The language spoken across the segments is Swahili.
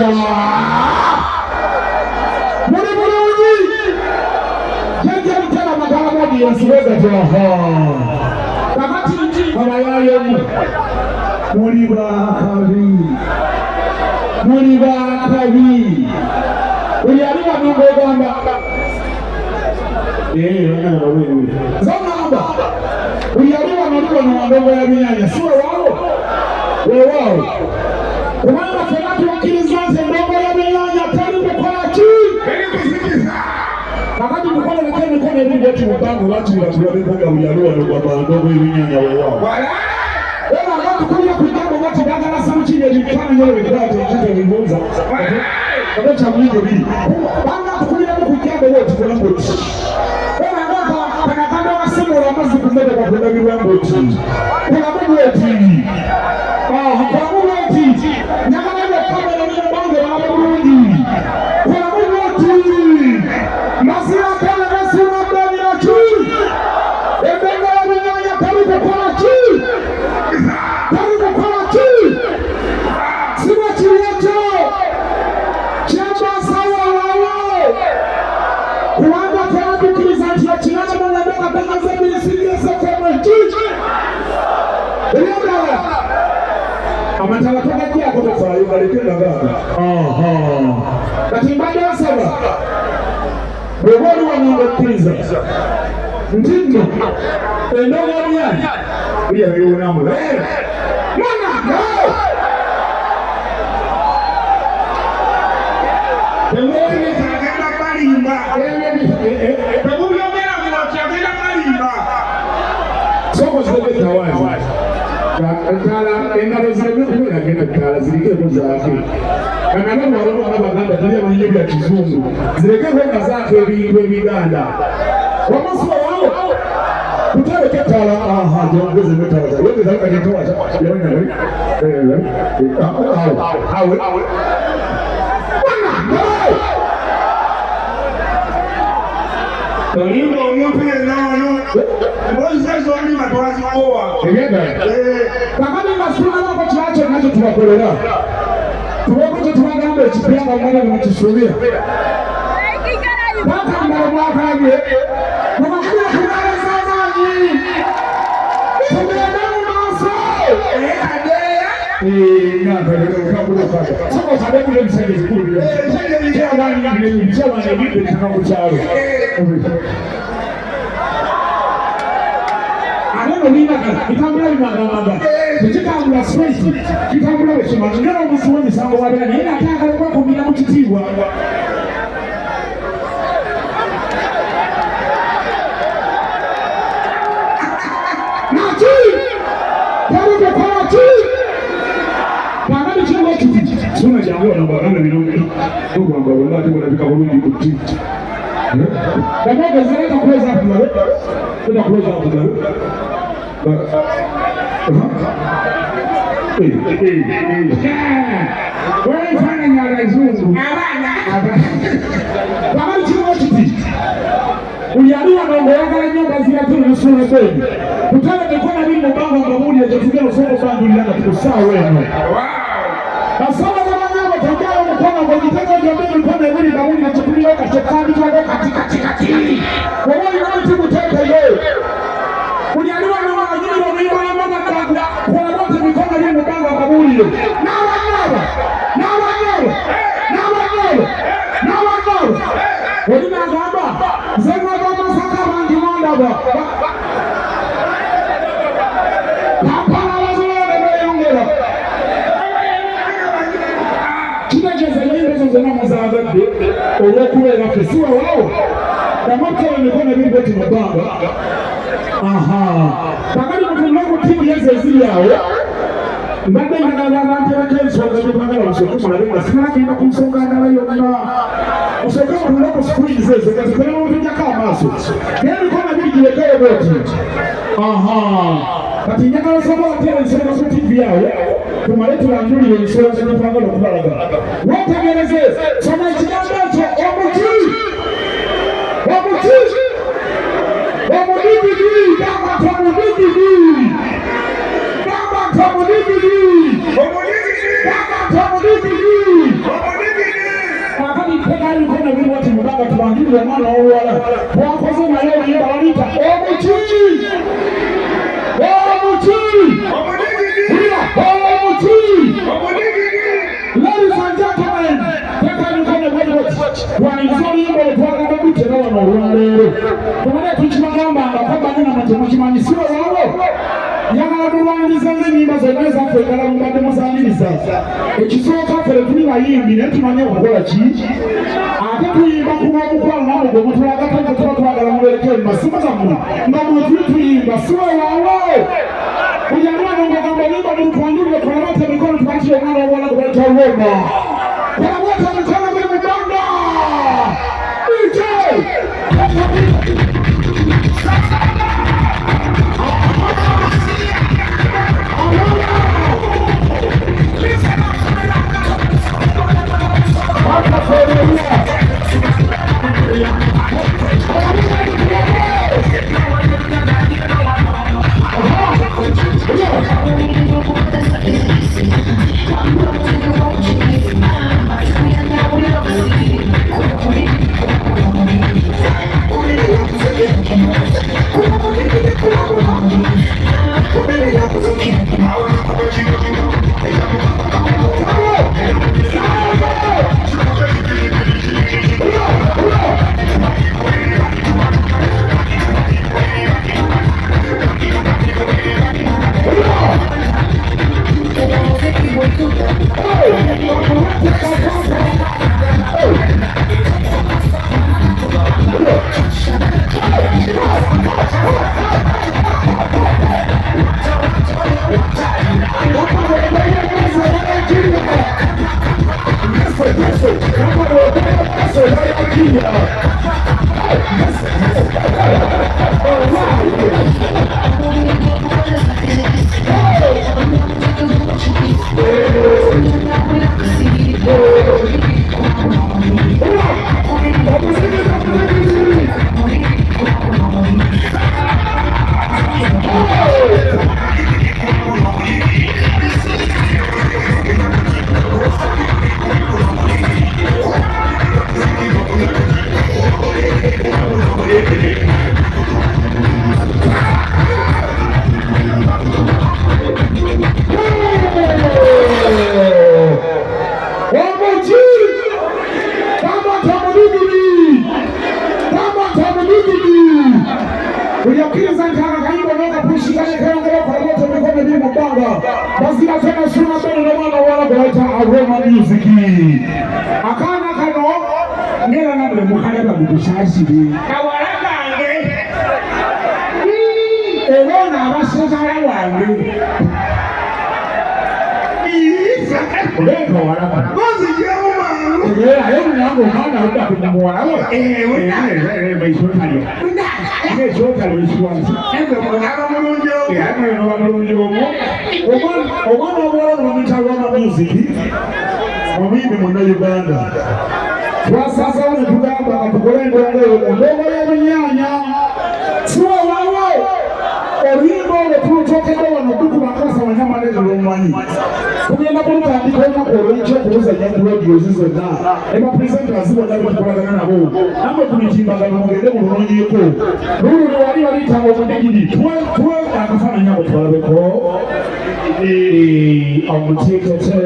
Acha muri bulungi janja mutala magala modi yasiweza jaha kakati abayayemu muri bakabi uli aliwa mungu ogamba zonamba uli aliwa naliwa na wandongo ya binyanya siwe wao kubanga fenatu wakirizanze ndongo ya binyanya talibu kwa ki kakati mkono lekeni mikono hivi yetu mpango watu watuwalibuga uli aliwa na ndongo ya binyanya wao Ela ngati kuja kujambo ngati dada la sauti ile ilifanya nyewe wikati nje vivuza. Kwa cha mwingi hii. Banga kuja kujambo wote kwa mambo. Ela ngati kana kanda wa simu la mazi kumenda kwa kunda miwango tu. Kuna mambo yote. Kwa mambo yote. Nyama ile kama ile bango la Burundi. Kuna mambo yote. Masira kana rasima ndani ya chui. Ebenga ya minyanya karibu kwa chui. Karibu kwa chui. Sima chileto. Chamba sawa wao. Kuanda tena kukilizanti ya chinacha mwanadaka kama zemili singe sefeme chui. Elienda. Amatala kama kia kutofa yuka likenda gada. Katimbade wa saba. Bwebolu wa nangokiliza. Ndindo. Endogo wanyani. Uya viyo nambu. Mwana! No! Pemoni chagenda marimba. Pemoni yomera mwa chagenda marimba. Soko zileke tawazi. Kala engalo zileke kuwe nagenda kala zileke kuzake. Kanalo warobo nabaganda taliya manyebi ya kizungu. Zileke kwenda zake ebiganda. Wamaswa wao. Kutale ketala jongeze metala yote zaka nitoa yaona awe Kalimba umupile nao Mbozi sasa wani matwazi koa Kakani masuna wako chiache nacho tuwakolera Tuwakote tuwagambe chipianga umane na mchisumia Kaka mbara mwaka hage Mwamakuna kumare zamani Tumedani maso Ngaka kabula kaka Soko sabeku le msenge zikuru Kia wani vipe takamu charo Aneno nina kitambula imagamaga Kitambula swezi Kitambula weshima Ngana umusuwezi sango wadani Hina ataka kwa kumina mchitiwa Suna jangu na baranga minongi Mungu amba wala tu wanapika Burundi kuti Kama gazeta kuweza hapo Kuna kuweza hapo Wewe fanya nyara zungu Kama chimo kiti Uyaliwa na ngoyanga nyumba zile tu nusura kweli Kutana tekona mimi mbango mbamuli ya jatugia usoko bandu lilanga tukusaa wenu Nasoma kama nyama tangao mkono kwa jitego jamii mkono mwili na mwili nachukuliwa katikati katikati. Kwa wale kama timu tete leo. Kunyaliwa na wajiri wa mimi wala mama kangu. Kwa wote mikono ni mbango wa kaburi. Na wanyama. Wengine ngamba. Zema kama saka bangi manda ba. Hapana lazima ndio Zama za agade olw'okubeera ffe si wewaawo namatala mikono ebiri beti mu bbanga kakati mutunula ku ttiimu yeze eziri awo mbadde njagala abantu abak'ensonga gyebagala musooke mulabe nga sinagenda ku nsonga ndala yonna musooke mutunule ku screens ezo nga zikole mutunyako amaaso naye emikono ebiri girekeyo bweti kati njagala sobola atera ensonga ku ttiimu awo tumale tulandulire ensonga gyetwagala okubalaga wetegereze soma ekigambo ekyo omudididi tekali kona bili wati mubanga tubangili ya mwana wawala wakoze na leo yenda walita omuchi ladies and gentlemen tekali kona bili wati wanizoli yimbo letuwaga mbute na wana urualero kumane tuchimagamba kwamba nina matemuchimani siwa wao yagadulaniriza n'ennyimba zonna ezaffegala mu mbadde musaaniriza ekisooka ffe tuli bayimbi naye tumanyi okukola ki ate tuyimba kuba omukwano namwe gwe mutulagatange tuba twagala mubeereko emasimu zammwe nga mwe tuli tuyimba siwewaawo buli alwana ng'ogamba oyimba mulutwanjulire kolabate emikono tubakire omwana w'obwana gwe bayita Roma kolabate emikono buli muganda DJ Aroma Music akana kano ngera namwe mukalaba mukushashiri kawalakange ebona abasozala wange Uleka walaka Kozi jeo manu ayo mwango mwana uta kumwalawa maishotali maishotali maishwansi mwana mulunjo mwana mulunjo omwana wawala mwamita Aroma Music mwamini mwana Uganda twasasa wane tugamba atukole ndongo ndongo y'ebinyanya suwa wawo oluyimba olwo tulutokedde wano tukubakasa Wanyamalezo lw'omumanyi tugenda kulutandika olunaku olw'enkya okubuzanya ku rediyozi zonna ne bapuresenters bonna betukolagana nabo namwe ku mitimbagano mugende mulunonyeeko lululi wali waliitanga omudigidi tuwe akafaananyi abo twalabeko omutikete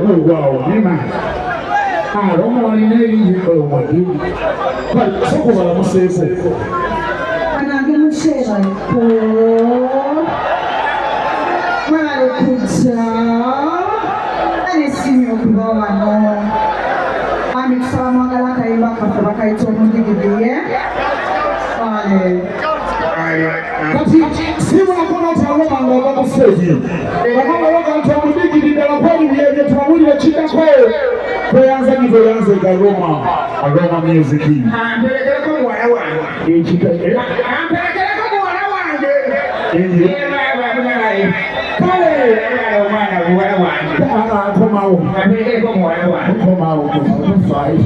gulwawo nima Aroma walina erinnya omugidi kale sokubala museeko Anange mushera ko mwale kuja anesimyo kuba wano ami kusaba mwagala kayimba kafe bakaita omudigidiye wale kati sibulakona nti Aroma ng'ova ku stage bakabaloga nti omudigidi ddala kwali byebyo tubawulire kiddako kweyanze Aroma Music amperekereko muwala wange amperekereko muwala wange kale omwana muwala wange komawo amperekereko muwala wange komawo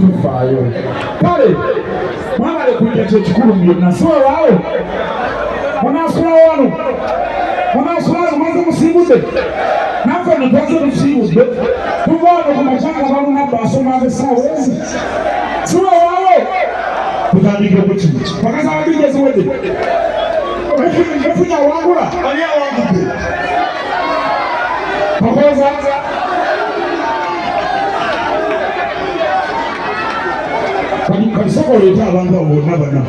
tufaayo kale mwabale kujja kyekikulu byonna siwewaawo munaasulawo wano munaasulawo maze musiibudde naffe netwaze tusiibudde tuva wano ku macanga balunabba asomanga essaawa ezi siwewaawo tutandike okukino pakaza abadinja ziwedde efunya awangula ani awangudde kakoza kalisoko oleeta abantu abo bonna bana